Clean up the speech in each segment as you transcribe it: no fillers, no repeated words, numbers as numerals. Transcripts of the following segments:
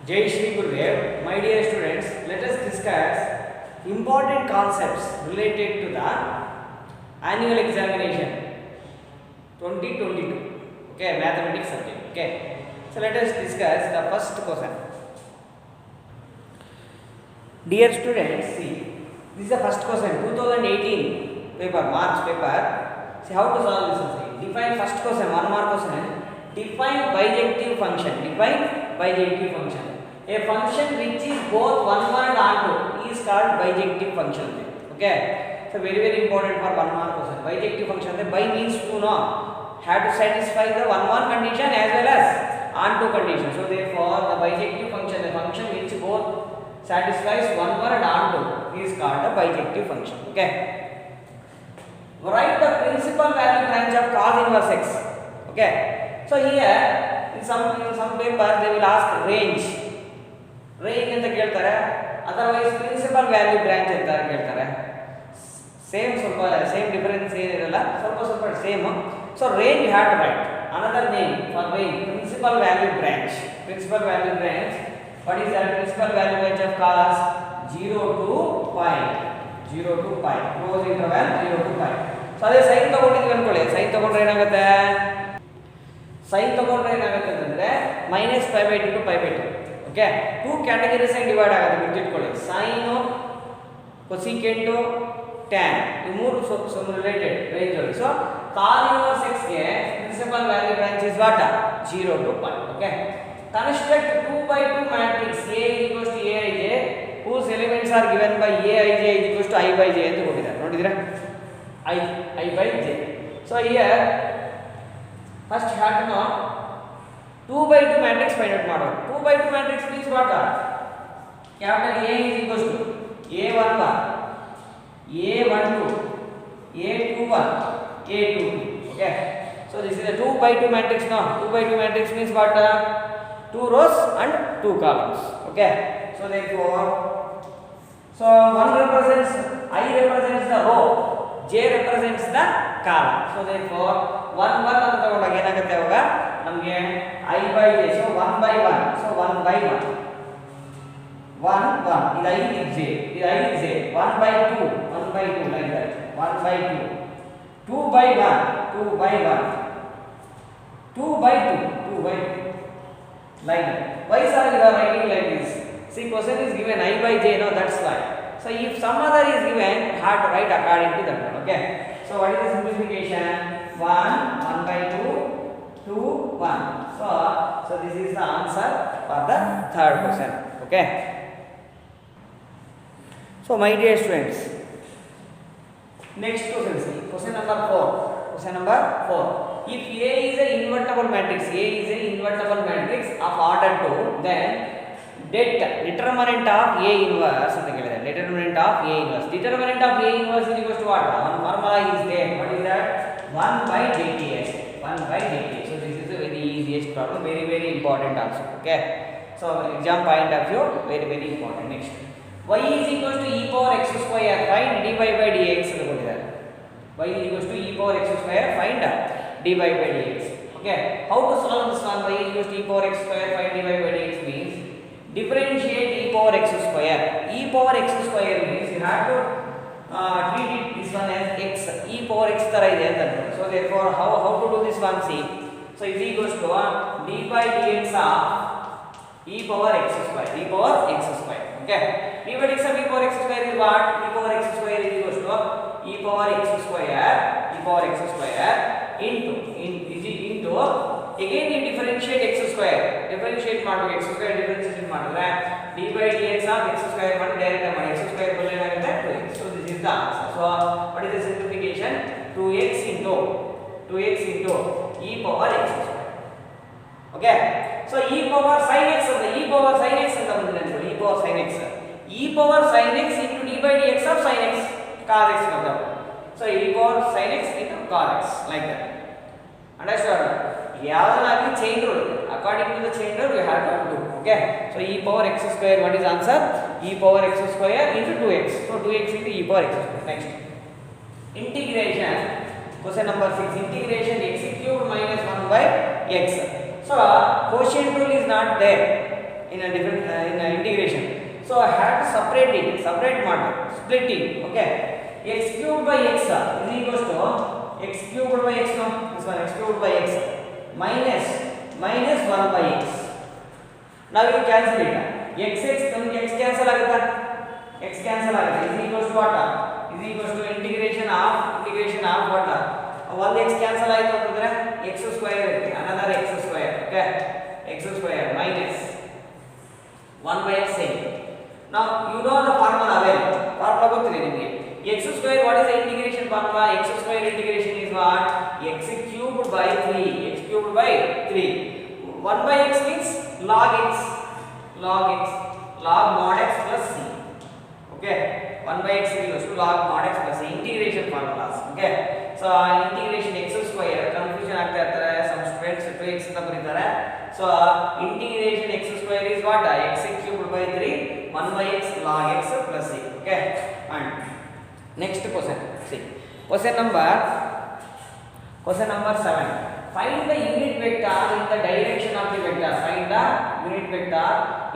Jai Shri Gurudev, my dear students, let us discuss important concepts related to the annual examination 2022. Okay, mathematics subject. Okay, so let us discuss the first question. Dear students, see, this is the first question, 2018 paper, March paper. See how to solve this one. Define first question, 1 mark question. Define bijective function. Define bijective function. A function which is both one word and two is called bijective function. Okay, so very important for 1 mark question. Bijective function. By means two, no, have to satisfy the one condition as well as and two condition. So therefore, the bijective function, the function which both satisfies one word and two, is called a bijective function. Okay. Write the principal value branch of cos inverse x. Okay. So here in some papers they will ask range ಅಂತ ಕೇಳ್ತಾರೆ, otherwise principal value branch ಅಂತ ಕೇಳ್ತಾರೆ. Same ಸ್ವಲ್ಪ same difference ಏನಿರಲ್ಲ, ಸ್ವಲ್ಪ same. So range you have to write another name for range, principal value branch. Principal value branch, what is that? Principal value branch of cos 0 to pi, 0 to pi, close interval 0 to pi. So ಅದೇ sine ತಗೊಂಡಿದ್ವಿ ಅನ್ಕೊಳ್ಳಿ, sine ತಗೊಂಡ್ರೆ ಏನಾಗುತ್ತೆ ಅಂತಂದ್ರೆ -π/2 to π/2. Okay, two categories ಆಗಿ divide ಆಗುತ್ತೆ, ಗುರ್ತಿಟ್ಕೊಳ್ಳಿ. Sine, cosecant, tan, ಈ ಮೂರು ಸ್ವಲ್ಪ ರಿಲೇಟೆಡ್ ರೇಂಜ್ ಅಲ್ಲಿ. ಸೊ cos inverse x ಗೆ principal value branch is what 0 to pi. Okay, construct 2/2 matrix A equals to Aij whose elements are given by Aij is equals to I/j ಅಂತ ಕೊಟ್ಟಿದ್ದಾರೆ. ನೋಡಿದ್ರಾ, I/j. So here first have to know 2/2 matrix find out ಮಾಡೋದು. 2/2 matrix means what? Capital A is equals to A11, A12, A21, A22. Okay, so this is a 2/2 matrix now. 2/2 matrix means what? 2 rows and 2 columns. Okay, so therefore, so 1 represents, I represents the row, J represents the column. So therefore 1 1 ಅಂತ ತಗೊಂಡಾಗ ಏನಾಗುತ್ತೆ, ಅವಾಗ ನಮಗೆ I/j. so 1/1, so 1/1, 1 1, ಇದು I is j, ಇದು I is j. 1/2, 1/2 like that, 1/2, 2/1, 2/1, 2/2, 2/2 like that. Why sir you are writing like this? See, question is given I/j, no, that's why. So if some other is given, have to write according to that one. Okay, so what is the simplification? 1 1/2, 2 1. So this is the answer for the third question. Okay, so my dear students, next question, see question number 4. Question number 4, if A is a invertible matrix, A is a invertible matrix of order 2, then determinant of A inverse ಅಂತ ಕೇಳಿದ್ದಾರೆ. determinant of A inverse is equals to what? One formula is there. What is that? 1/dts, 1/dts. So this is a very easiest problem, very important also. Okay, so exam point of view, very important. Next, y is equals to e power x square, find dy by dx ಅಂತ ಕೊಟ್ಟಿದ್ದಾರೆ. y is equals to e power x square, find dy by dx. Okay, how to solve this one? Y is equals to e power x square, find dy by dx means differentiate e power x square. E power x square means you have to treat it this one as x, e power x ತರ ಇದೆ ಅಂತ. So therefore how to do this one? See, so is equals to d by dx of e power x square, e power x square. Okay, d by dx of e power x square is what? E power x square is equals to e power x square into again you differentiate x square, differentiate ಮಾಡಬೇಕು. x square differentiate ಮಾಡಿದ್ರೆ d by dx of x square ಮಾಡಿ direct ಮಾಡಿ, x square ಬದಲು ಏನಾಗುತ್ತೆ 2x. so this is the answer. So what is the simplification? 2x into e power x square. Okay, so e power sin x ಅಂತ, e power sin x ಅಂತ ಬಂದಿದೆ ಅನ್ಕೊಳ್ಳಿ, e power sin x into d by dx of sin x cos x ಬರ್ತವೆ. so e power sin x into cos x like that. Understood? ಯಾವ್ದಾಗಲಿ chain rule, according to the chain rule we have to do. Okay, so e power x square, what is answer? E power x square into 2x. so 2x into e power x square. Next, integration, question number 6, integration x cubed minus 1 by x. So quotient rule is not there. in a different in a integration. So I have to separate it, separate matter, split it. Okay, x cubed by x is equals to x cubed by x, no, this one x cubed by x minus 1 by x. Now you cancel it. X cancel ಆಗುತ್ತಾ? X cancel ಆಗುತ್ತೆ. Is equals to what? Is equals to integration of what? 1x cancel ಆಯಿತು ಅಂತಂದ್ರೆ x square ಇರುತ್ತೆ. Another x square. Okay, x square minus 1 by x same. Now you know the formula well. Formula ಗೊತ್ತಿದೆ ನಿಮಗೆ. X square, what is the integration formula? X square integration is what? X cubed by 3. X cubed by 3. 1 by x means log x. Log mod x plus c. Okay, 1 by x is equals to log mod x plus c. Integration formulas. Okay, so integration x square confusion ಆಗ್ತಾ ಇರ್ತಾರೆ, some students 2x ಅಂತ ಬರೀತಾರೆ. So integration x square is what? X cubed by 3 1 by x log x plus c. Okay, and next question. See, question number 7. Find the unit vector in the direction of the vector. Find the unit vector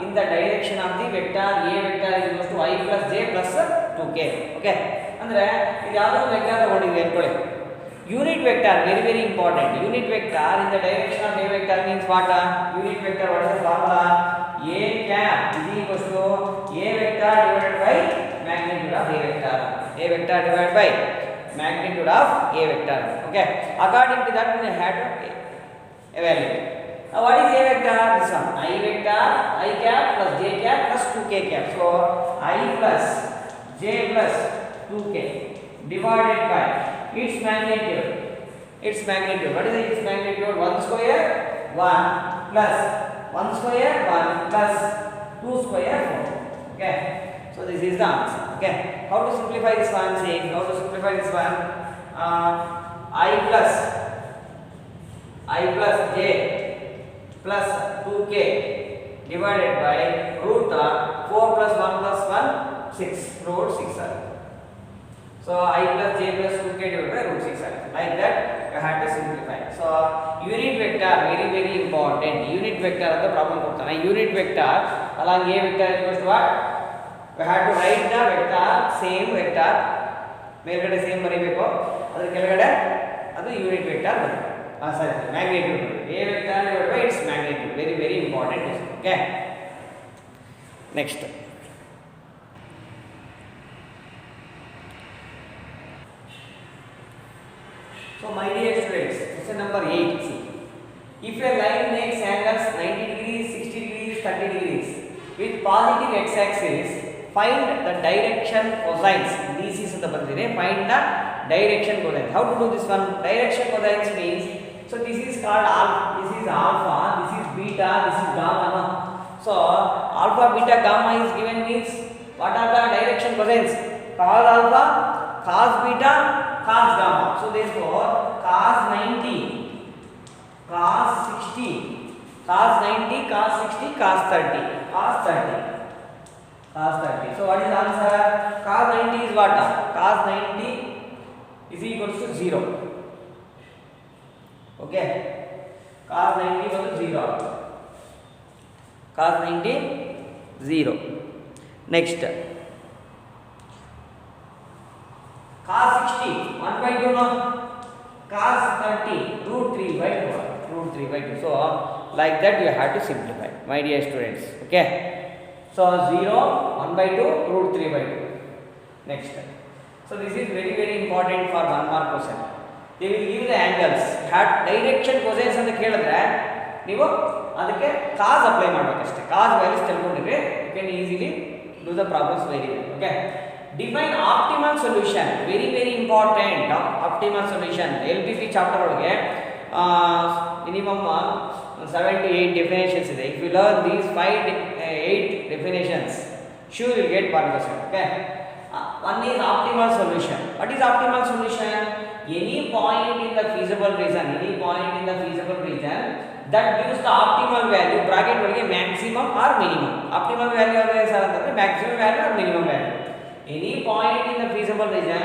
in the direction of the vector. A vector is equals to I plus j plus 2k. Okay, ಅಂದ್ರೆ ಇದು ಯಾವುದೋ vector ತಗೊಂಡಿದ್ವಿ ಅನ್ಕೊಳ್ಳಿ. Unit vector, very important. Unit vector in the direction of a vector means what? Unit vector, what is the formula? A cap is equals to a vector divided by magnitude of a vector. A vector divided by magnitude of a vector. Okay, according to that we have to evaluate. Now what is a vector? This one, I vector, I cap plus j cap plus 2k cap. So I plus j plus 2k divided by its magnitude. What is its magnitude? 1 square 1 plus 1 square 1 plus 2 square 4. Okay, so this is the answer. Okay, how to simplify this one? See, how to simplify this one? I plus j plus 2k divided by root 4 plus 1 plus 1 6 root 6. So I plus j plus 2k divided by root 6. Like that you have to simplify. So unit vector, very important. Unit vector ಅಂತ problem ಕೊಡ್ತಾನೆ. Unit vector along a vector equals to what? We have to write the vector, same vector. ಮೇಲ್ಗಡೆ same ಬರೀಬೇಕು, ಅದರ ಕೆಳಗಡೆ ಅದು unit vector ಬರುತ್ತೆ. sorry, magnitude. A vector divided by its magnitude. Very important. Okay, next. So my dear students, question number 8. See, if a line makes angles 90 degrees, 60 degrees, 30 degrees with positive x-axis, find the direction cosines. This is the bandire. Find the direction cosines. How to do this one? Direction cosines means, so this is called alpha, this is beta, this is gamma. No? So alpha, beta, gamma is given means what are the direction cosines? Cos alpha, cos beta, cos gamma. So therefore cos 90, cos 60, cos 90, cos 60, cos 30, cos 30. So what is the answer? Cos 90 is what? Cos 90 is equals to 0. Okay, cos 90 equals to 0. Cos 90 0. Next, cos 60 1 by 2, no? Cos 30 root 3 by 2. So like that you have to simplify, my dear students. Okay, so 0 1 by 2 root 3 by 2. Next, so this is very important for 1 mark question. They will give the angles. Direction cosines ಅಂತ ಕೇಳಿದ್ರೆ ನೀವು ಅದಕ್ಕೆ cos apply ಮಾಡಬೇಕಷ್ಟೇ. cos values ತಿಳ್ಕೊಂಡಿದ್ರೆ you can easily do the problems very well. Okay, define optimal solution. Very important. Optimal solution LPP chapter ಒಳಗೆ minimum 7 to 8 definitions ಇದೆ. If you learn these 8 definitions, sure you get 1%. Okay, one is optimal solution. What is optimal solution? Any point in the feasible region that gives the optimal value, bracket ಒಳಗೆ maximum or minimum. Optimal value ಅಂದ್ರೆ sir ಅಂತಂದ್ರೆ maximum value or minimum value. Any point in the feasible region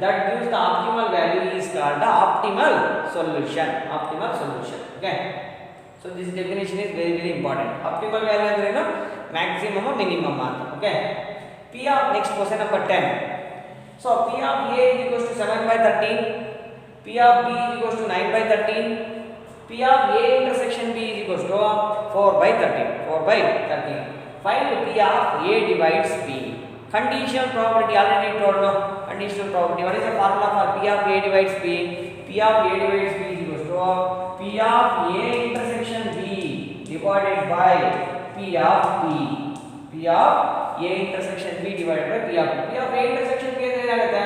that gives the optimal value is called the optimal solution. Okay, So this definition is very very important. Optimal value ಅಂದ್ರೆ ಏನು? Maximum minimum ಅಂತ. Okay. P of next question number 10. So P of A is equals to 7/13. P of B is equals to 9/13. P of A intersection B is equals to 4/13. 4/13. Find P of A divides B. Conditional property already told no. Conditional property. What is the formula for P of A divides B? P of A divides B is equals to P of A intersection B divided by P of B. P of A intersection B divided by P of B. P of A intersection B ಅಂದ್ರೆ ಏನಾಗುತ್ತೆ?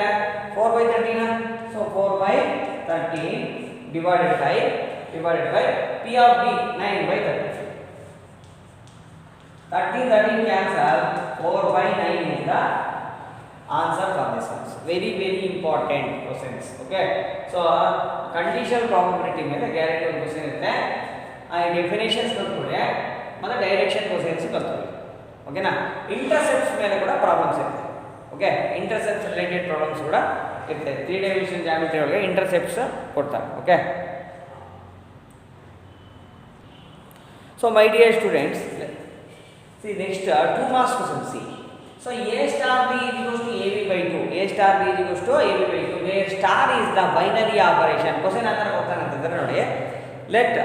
4/13. So 4/13 divided by P of B 9/13. 13 cancel. 4/9 is the answer for this one. Very very important questions. Okay. So conditional probability ಮೇಲೆ guarantee ಒಂದು question ಇರುತ್ತೆ. ಆ definitions ಗೊತ್ತಿದೆ ಮತ್ತೆ direction questions ಗೊತ್ತಿದೆ. ಓಕೆನಾ? ಇಂಟರ್ಸೆಪ್ಟ್ಸ್ ಮೇಲೆ ಕೂಡ ಪ್ರಾಬ್ಲಮ್ಸ್ ಇರುತ್ತೆ. ಓಕೆ, ಇಂಟರ್ಸೆಪ್ಟ್ಸ್ ರಿಲೇಟೆಡ್ ಪ್ರಾಬ್ಲಮ್ಸ್ ಕೂಡ ಇರುತ್ತೆ. 3 ಡೈಮೆನ್ಷನ್ ಜಾಮಿಟ್ರಿ ಒಳಗೆ ಇಂಟರ್ಸೆಪ್ಟ್ಸ್ ಕೊಡ್ತಾರೆ. Okay. So my dear students, see next 2 marks question. See, so A star B is equals to AB by 2. A star B is equals to AB by 2. Where star is the binary operation. Question ಆತರ ಕೊಡ್ತಾನೆ ಅಂತಂದ್ರೆ ನೋಡಿ, let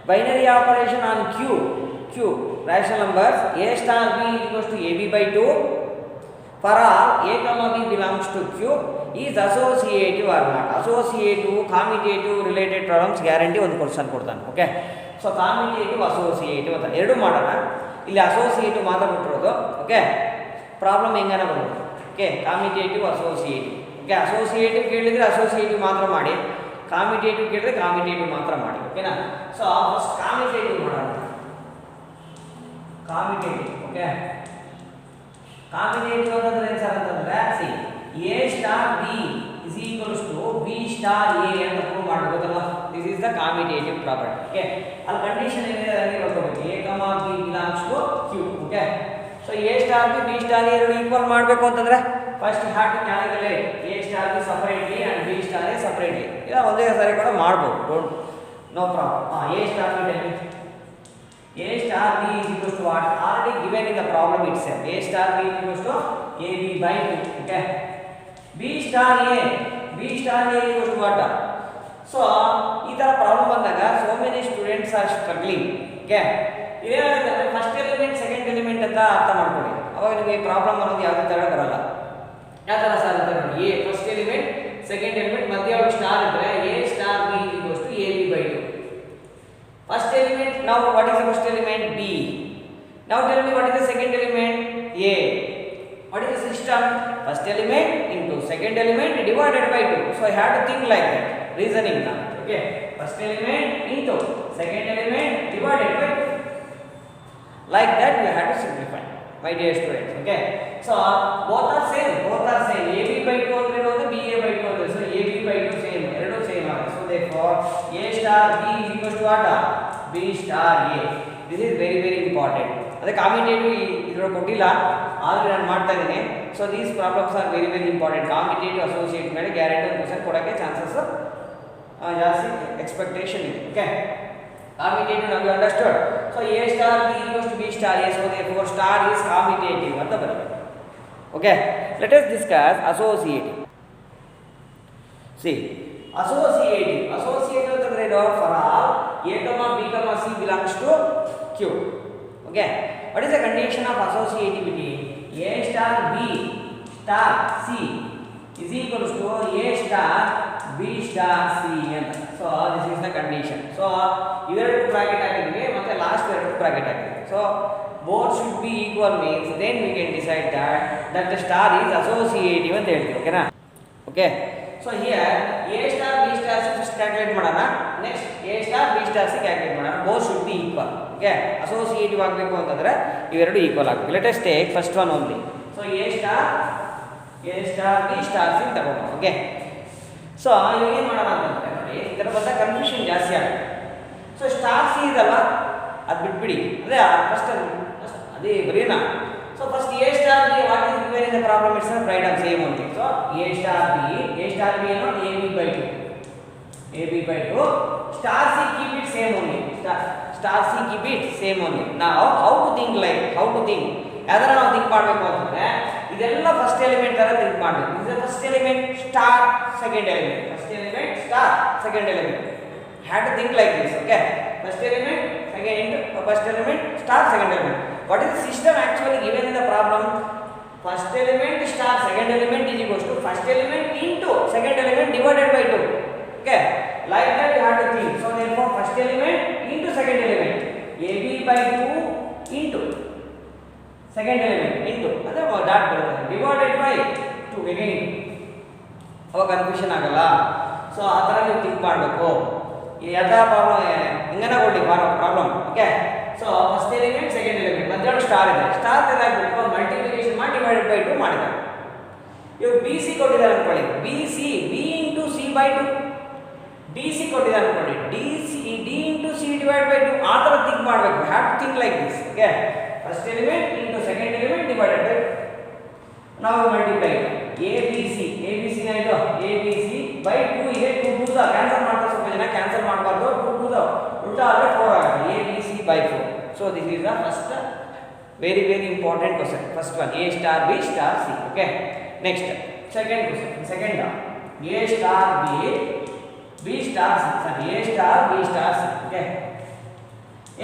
binary operation on Q rational numbers A star B is equals to AB by 2 for all A comma B belongs to Q is associative or not. Associative, commutative related problems guarantee ಒಂದು question ಕೊಡ್ತಾನೆ. Okay. So commutative associative ಅಂತ ಎರಡು ಮಾಡೋಣ. ಇಲ್ಲಿ associative ಮಾತ್ರ ಬಿಟ್ಟಿರೋದು. Okay, problem ಹೆಂಗನ ಬರ್ಬೋದು. Okay, commutative associative. Okay, associative ಕೇಳಿದರೆ associative ಮಾತ್ರ ಮಾಡಿ, ಕಾಮಿಟೇಟಿವ್ ಕೇಳಿದ್ರೆ ಕಾಮಿಟೇಟಿವ್ ಮಾತ್ರ ಮಾಡಿ. ಓಕೆನಾ? ಸೊ ಫಸ್ಟ್ ಕಾಮಿಟೇಟಿವ್ ಮಾಡೋಣ. ಕಾಮಿಟೇಟಿವ್. ಓಕೆ, ಕಾಮಿಟೇಟಿವ್ ಅಂತಂದ್ರೆ ಏನು ಸರ್ ಅಂತಂದ್ರೆ, C A star B is equals to B star A ಅಂತ ಪ್ರೂವ್ ಮಾಡಬಹುದಲ್ಲ. This is the commutative property. Okay, ಅಲ್ಲಿ ಕಂಡೀಷನ್ ಏನಿದೆ ಅದಕ್ಕೆ ನೋಡಬೇಕು. A comma B belongs to Q. Okay, so A star B B star A ಎರಡು equal ಮಾಡಬೇಕು ಅಂತಂದ್ರೆ first have to calculate A star B separately and B star A separately. ಇಲ್ಲ ಒಂದೇ ಸಾರಿ ಕೂಡ ಮಾಡಬಹುದು. Don't no problem. A star B A star B is equals to what? Already given in the problem itself. A star B is equals to AB by 2. Okay. B star A is equals to what? So ಈ ತರ problem ಬಂದಾಗ so many students are struggling. Okay. ಇದೇನಾಗುತ್ತೆ, first element second element ಅಂತ ಅರ್ಥ ಮಾಡ್ಕೊಳ್ಳಿ. ಅವಾಗ ನಿಮಗೆ problem ಅನ್ನೋದು ಯಾವುದೇ ತರ ಬರಲ್ಲ. ಯಾವ ತರ ಸರ್ ಅಂತ ನೋಡಿ, A first element second element ಮಧ್ಯ ಒಂದು ಸ್ಟಾರ್ ಇದ್ರೆ A star B is equals to AB by 2. First element, now what is the first element? B. Now tell me what is the second element? A. What is the system? First element into second element divided by 2. So I have to think like that. Reasoning now. Okay. First element into second element divided by 2. Like that we have to simplify, my dear students. Okay. So both are same. AB by 2 andre nodu, BA by 2 andre. So AB by 2 same. Eradu same are. So therefore A star B is equals to what? B star A. This is very very important. ಅದೇ commutative ಇದರೊಳಗೆ ಕೊಟ್ಟಿಲ್ಲ, ಆದ್ರೆ ನಾನು ಮಾಡ್ತಾ ಇದ್ದೀನಿ. So these problems are very very important. Commutative associate ಮೇಲೆ guarantee ಒಂದು question ಕೊಡೋಕ್ಕೆ ಚಾನ್ಸಸ್ ಜಾಸ್ತಿ ಎಕ್ಸ್ಪೆಕ್ಟೇಷನ್ ಇದೆ. ಓಕೆ, ಕಾಮಿಟೇಟಿವ್ ನಾವು understood. So A star B equals to B star A. So therefore star is commutative ಅಂತ ಬರುತ್ತೆ. Okay, let us discuss associative. See, associative ಅಂತಂದ್ರೆ ಏನು? For all A, B, C belongs to Q. Okay, what is the condition of associativity? A star B star C is equals to A star B star C. So this is the condition. So iveredu bracket hakidve matte last eredu bracket hakidve. So both should be equal means then we can decide that the star is associative anta helthivi. Okay na? Okay, so here A star B star C first calculate ಮಾಡೋಣ. Next A star B star C calculate ಮಾಡೋಣ. Both should be equal. Okay, associative ಆಗಬೇಕು ಅಂತಂದ್ರೆ ಇವೆರಡು equal ಆಗಬೇಕು. Let us take first one only. So A star B star C ತಗೊಂಡು. Okay, so ಇವಾಗ ಏನು ಮಾಡೋಣ ಅಂತಂದ್ರೆ ನೋಡಿ, ಇದರ ಬಂದ ಕನ್ಫ್ಯೂಷನ್ ಜಾಸ್ತಿ ಆಗುತ್ತೆ. ಸೊ ಸ್ಟಾರ್ ಸಿ ಇದಲ್ಲ, ಅದು ಬಿಟ್ಬಿಡಿ. ಅದೇ ಫಸ್ಟ್ ಅದೇ ಬರೀನಾ. So first A star B, what is given in the problem itself, write on same only. So A star B ಏನು AB by 2. AB by 2. Star C keep it same only. star C keep it same only. Now how to think like how to think ಯಾವ್ದಾರ ನಾವು think ಮಾಡಬೇಕು ಅಂತಂದ್ರೆ ಇದೆಲ್ಲ first element ತರ think ಮಾಡಬೇಕು. ಇದು first element star second element, first element star second element. Have to think like this. Okay, first element first element star second element. What is the system actually given in the problem? First element star second element is equals to first element into second element divided by 2. Okay, like that you have to think. So therefore first element into second element, AB by 2 into second element into ಅಂದ್ರೆ dot ಬರುತ್ತೆ divided by 2 again. ಅವಾಗ confusion ಆಗಲ್ಲ. So ಆ ಥರ ನೀವು think ಮಾಡಬೇಕು. ಯಾವ problem ಹಿಂಗನ ಕೊಡಿ problem. Okay, so first element second element ಮಧ್ಯ ಸ್ಟಾರ್ ಇದೆ. ಸ್ಟಾರ್ ತೆಗೆದಾಕ್ಬಿಟ್ಟು ಮಲ್ಟಿಪ್ಲಿಕೇಶನ್ ಮಾಡಿ ಡಿವೈಡೆಡ್ ಬೈ 2 ಮಾಡಿದ್ದಾರೆ. ಇವಾಗ ಬಿ ಸಿ ಕೊಟ್ಟಿದ್ದಾರೆ ಅನ್ಕೊಳ್ಳಿ, B C B into C by 2. D C ಕೊಟ್ಟಿದ್ದಾರೆ ಅನ್ಕೊಳ್ಳಿ, D into C divide by 2. ಆ ಥರ ಥಿಂಕ್ ಮಾಡಬೇಕು. Have to think like this. Okay, first element into second element divided by 2. ನಾವು ಮಲ್ಟಿಪ್ಲೈ ಎ ಬಿ ಸಿ ನ ಇದು A B C by 2 ಇದೆ. 2 2 cancel ಮಾಡ್ತಾರೆ, ಸ್ವಲ್ಪ ಜನ ಕ್ಯಾನ್ಸಲ್ ಮಾಡಬಾರ್ದು. 2 2 ಉಲ್ಟಾ ಆದರೆ 4 ಆಗುತ್ತೆ. A B C by 4. So this is the first very important question. First one A star B star C. Okay, next second question. Second A star B star C. Sorry, A star B star C. Okay,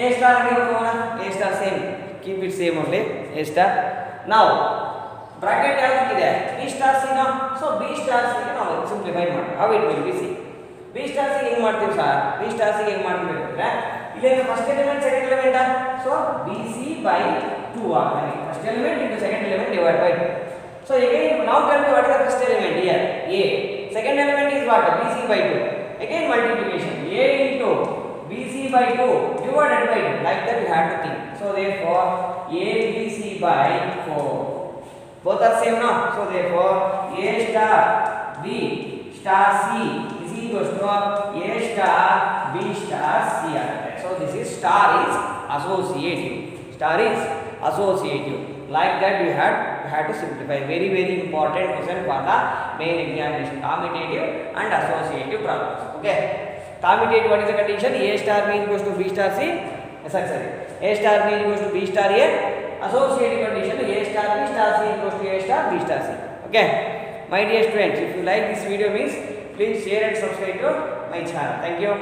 A star ಆಗಿ ಹೋಗೋಣ. A star same, keep it same only A star. ನಾವು bracket ಯಾವ್ದಿದೆ B star C ನಾ. So B star C ನಾವು simplify ಮಾಡಿ how it will be C. B star C ಹೆಂಗ್ ಮಾಡ್ತೀವಿ sir? B star C ಹೆಂಗ್ ಮಾಡ್ತೀವಿ ಅಂದ್ರೆ ಇಲ್ಲಿ first element second element. So B C by 2 ಆಗುತ್ತೆ. First element into second element divide by 2. So again now tell me what is the first element here? A. Second element is what? BC by 2. Again multiplication. A into BC by 2 divided by 2. Like that you have to think. So therefore ABC by 4. Both are same now. So therefore A star B star C is equals to A star B star C. So this is star is associative. Star is associative. Like that you had to simplify. Very important question for the main examination. Commutative and associative problems. Okay, commutative, what is the condition? A star B equals to B star C. Sorry, A star B equals to B star A. Associative condition, A star B star C equals to A star B star C. Okay, my dear students, if you like this video means please share and subscribe to my channel. Thank you.